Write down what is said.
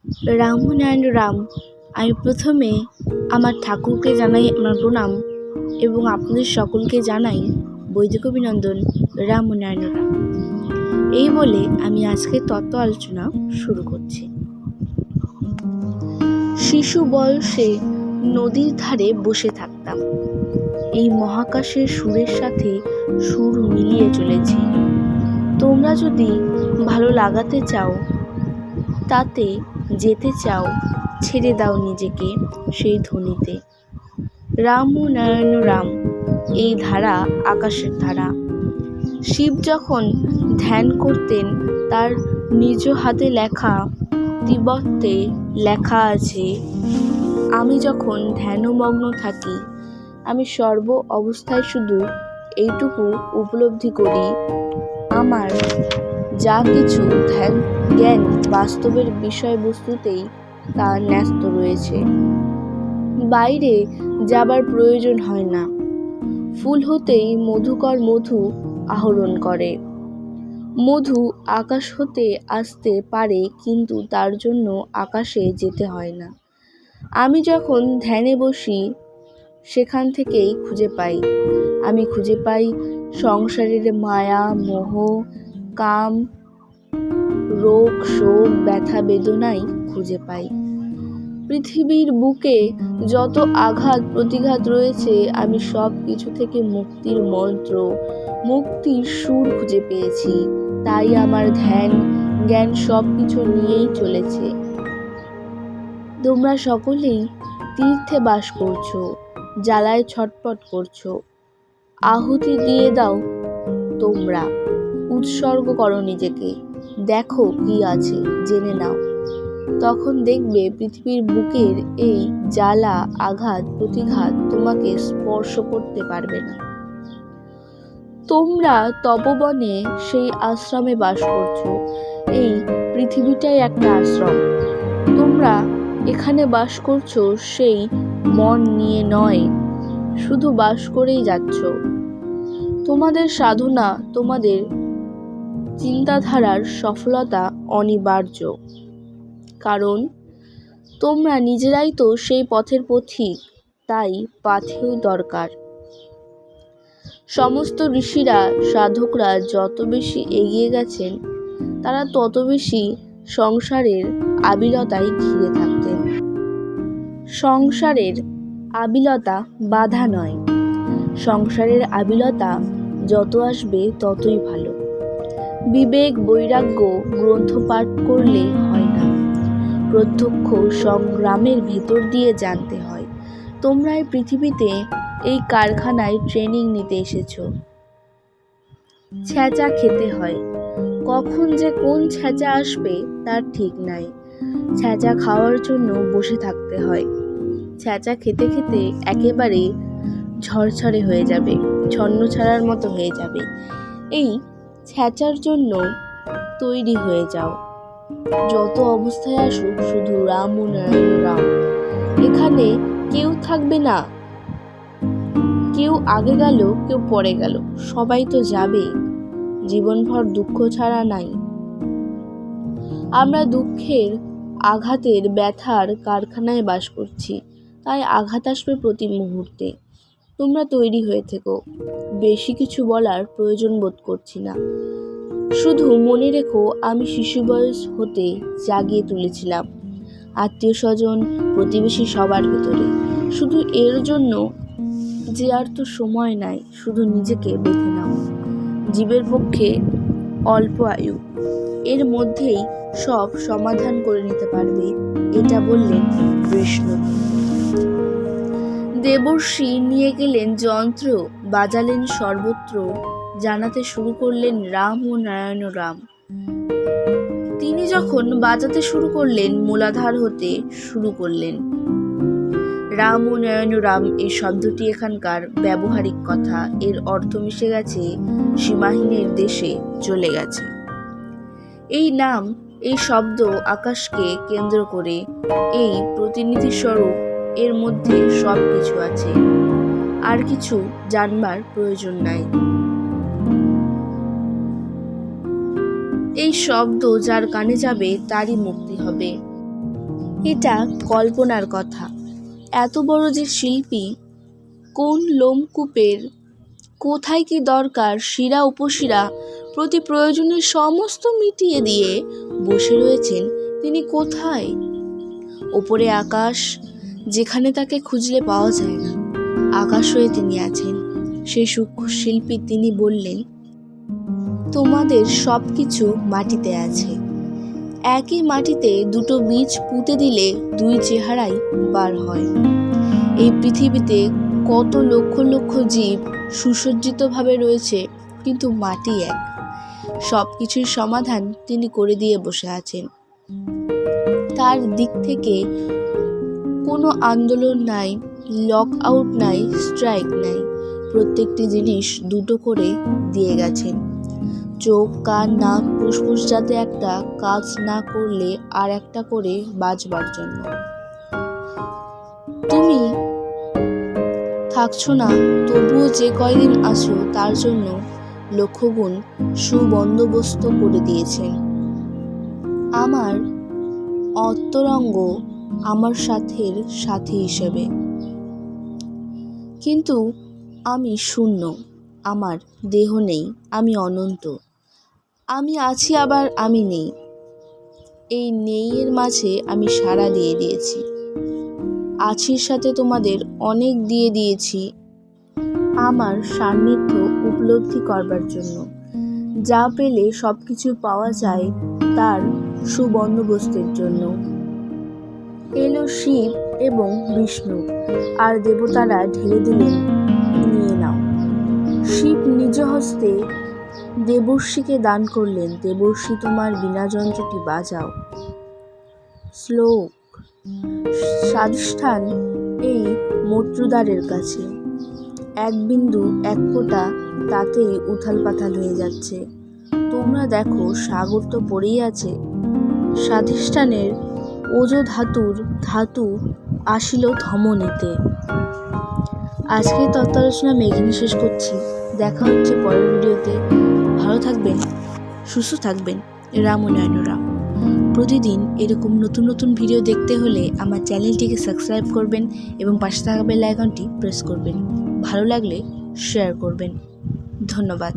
রামনারায়ণ রাম। আমি প্রথমে আমার ঠাকুরকে জানাই আমার প্রণাম এবং আপনাদের সকলকে জানাই বৈদিক অভিনন্দন। রামনারায়ণ রাম। এই বলে আমি আজকে তত্ত্ব আলোচনা শুরু করছি। শিশু বয়সে নদীর ধারে বসে থাকতাম। এই মহাকাশের সুরের সাথে সুর মিলিয়ে চলেছি। তোমরা যদি ভালো লাগাতে চাও, তাতে যেতে চাও, ছেড়ে দাও নিজেকে সেই ধ্বনিতে। রাম নারায়ণ রাম, এই ধারা আকাশের ধারা। শিব যখন ধ্যান করতেন, তার নিজ হাতে লেখা তিব্বতে লেখা আছে, আমি যখন ধ্যানমগ্ন থাকি, আমি সর্ব অবস্থায় শুধু এইটুকু উপলব্ধি করি, আমার যা কিছু জ্ঞান বাস্তবের বিষয়বস্তুতেই তা ন্যস্ত রয়েছে। বাইরে যাবার প্রয়োজন হয় না। ফুল হতেই মধুকর মধু আহরণ করে। মধু আকাশ হতে আসতে পারে, কিন্তু তার জন্য আকাশে যেতে হয় না। আমি যখন ধ্যানে বসি, সেখান থেকেই খুঁজে পাই। আমি খুঁজে পাই সংসারের মায়া, মোহ, কাম, রোগ, শোক, ব্যথা, বেদনাই খুঁজে পাই। পৃথিবীর বুকে যত আঘাত প্রতিঘাত রয়েছে, আমি সব কিছু থেকে মুক্তির মন্ত্র, মুক্তির সুর খুঁজে পেয়েছি। তাই আমার ধ্যান জ্ঞান সব কিছু নিয়েই চলেছে। তোমরা সকলেই তীর্থে বাস করছো, জ্বালায় ছটপট করছো। আহুতি দিয়ে দাও, তোমরা উৎসর্গ করো নিজেকে। দেখো কি আছে, জেনে নাও। তখন দেখবে পৃথিবীর বুকের এই জ্বালা, আঘাত, প্রতিঘাত তোমাকে স্পর্শ করতে পারবে না। তোমরা তপবনে সেই আশ্রমে বাস করছো। এই পৃথিবীটাই একটা আশ্রম। তোমরা এখানে বাস করছো সেই মন নিয়ে নয়, শুধু বাস করেই যাচ্ছ। তোমাদের সাধনা, তোমাদের চিন্তাধারার সফলতা অনিবার্য, কারণ তোমরা নিজেরাই তো সেই পথের পথিক। তাই পাথেয় দরকার। সমস্ত ঋষিরা, সাধকরা যত বেশি এগিয়ে গেছেন, তারা তত বেশি সংসারের আবিলতায় ঘিরে থাকতেন। সংসারের আবিলতা বাধা নয়। সংসারের আবিলতা যত আসবে ততই ভালো। বিবেক বৈরাগ্য গ্রন্থ পাঠ করলে হয় না, প্রত্যক্ষ সংগ্রামের ভেতর দিয়ে জানতে হয়। তোমরা এই পৃথিবীতে এই কারখানায় ট্রেনিং নিতে এসেছো। ছ্যাঁচা খেতে হয়। কখন যে কোন ছ্যাঁচা আসবে তার ঠিক নাই। ছ্যাঁচা খাওয়ার জন্য বসে থাকতে হয়। ছ্যাঁচা খেতে খেতে একেবারে ঝরঝরে হয়ে যাবে, ছন্ন ছাড়ার মতো হয়ে যাবে। এই ছ্যাঁচার জন্য তৈরি হয়ে যাও। যত অবস্থায় আসুক, শুধু রাম ও নারায়ণ রাম। এখানে কেউ থাকবে না। কেউ আগে গেল, কেউ পরে গেল, সবাই তো যাবে। জীবনভর দুঃখ ছাড়া নাই। আমরা দুঃখের, আঘাতের, ব্যথার কারখানায় বাস করছি। তাই আঘাত আসবে প্রতি মুহূর্তে। তোমরা তৈরি হয়ে থেকো। বেশি কিছু বলার প্রয়োজন বোধ করছি না। শুধু মনে রেখো, আমি শিশু বয়স হতে জাগিয়ে তুলেছিলাম আত্মীয় স্বজন, প্রতিবেশী সবার ভেতরে। শুধু এর জন্য যে আর তো সময় নাই, শুধু নিজেকে বেঁধে নাও। জীবের পক্ষে অল্প আয়ু, এর মধ্যেই সব সমাধান করে নিতে পারবে, এটা বললেন বিষ্ণু। দেবর্ষি নিয়ে গেলেন যন্ত্র, বাজালেন সর্বত্র, জানাতে শুরু করলেন রাম ও নারায়ণ রাম। তিনি যখন বাজাতে শুরু করলেন, মূলাধার হতে শুরু করলেন। রাম ও নারায়ণ রাম এই শব্দটি এখানকার ব্যবহারিক কথা। এর অর্থ মিশে গেছে, সীমাহীনের দেশে চলে গেছে। এই নাম, এই শব্দ আকাশকে কেন্দ্র করে, এই প্রতিনিধি স্বরূপ। এর মধ্যে সব কিছু আছে, আর কিছু জানবার প্রয়োজন নাই। এই শব্দ যার কানে যাবে, তারই মুক্তি হবে। এটা কল্পনার কথা। এত বড় যে শিল্পী, কোন লোমকূপের কোথায় কি দরকার শিরা উপশিরা প্রতি প্রয়োজনের সমস্ত মিটিয়ে দিয়ে বসে রয়েছেন তিনি কোথায়? ওপরে আকাশ, যেখানে তাকে খুঁজলে পাওয়া যায় না, আকাশ হয়ে তিনি আছেন। সেই সূক্ষ্ম শিল্পী তিনি বললেন, তোমাদের সব কিছু মাটিতে আছে। একই মাটিতে দুটো বীজ পুঁতে দিলে দুই চেহারাই বার হয়। এই পৃথিবীতে কত লক্ষ লক্ষ জীব সুসজ্জিতভাবে রয়েছে, কিন্তু মাটি এক। সব কিছুর সমাধান তিনি করে দিয়ে বসে আছেন। তার দিক থেকে কোনো আন্দোলন নাই, লক আউট নাই, স্ট্রাইক নাই। প্রত্যেকটি জিনিস দুটো করে দিয়ে গেছেন। চোখ, কান, নাক, ফুসফুস যাতে একটা কাজ না করলে আর একটা করে বাঁচবার জন্য। তুমি থাকছো না, তবুও যে কয়দিন আছো তার জন্য লক্ষগুণ সুবন্দোবস্ত করে দিয়েছেন। আমার অন্তরঙ্গ আমার সাথের সাথী হিসেবে। কিন্তু আমি শূন্য, আমার দেহ নেই, আমি অনন্ত। আমি আছি আবার আমি নেই। এই নেইয়ের মাঝে আমি সাড়া দিয়ে দিয়েছি। আছির সাথে তোমাদের অনেক দিয়ে দিয়েছি আমার সান্নিধ্য উপলব্ধি করবার জন্য। যা পেলে সব কিছু পাওয়া যায় তার সুবন্দোবস্তের জন্য। এলো শিব এবং বিষ্ণু, আর দেবতারা ঢেলে দিলেন, নিয়ে নাও। শিব নিজ হস্তে দেবর্ষিকে দান করলেন, দেবর্ষি তোমার বীণাযন্ত্রটি বাজাও। শ্লোক: স্বাধিষ্ঠান এই মূত্রদ্বারের কাছে। এক বিন্দু এক ফোঁটা তাতেই উথাল পাথাল হয়ে যাচ্ছে। তোমরা দেখো, সাগর তো পড়েই আছে। স্বাধিষ্ঠানের ওজো ধাতু আসিল ধমনীতে। আজকের তত্ত্বালোচনা মেঘিনী শেষ করছি। দেখা হচ্ছে পরের ভিডিওতে। ভালো থাকবেন, সুস্থ থাকবেন। রাম ও নয়নরাম। প্রতিদিন এরকম নতুন নতুন ভিডিও দেখতে হলে আমার চ্যানেলটিকে সাবস্ক্রাইব করবেন এবং পাশে থাকা বেল আইকনটি প্রেস করবেন। ভালো লাগলে শেয়ার করবেন। ধন্যবাদ।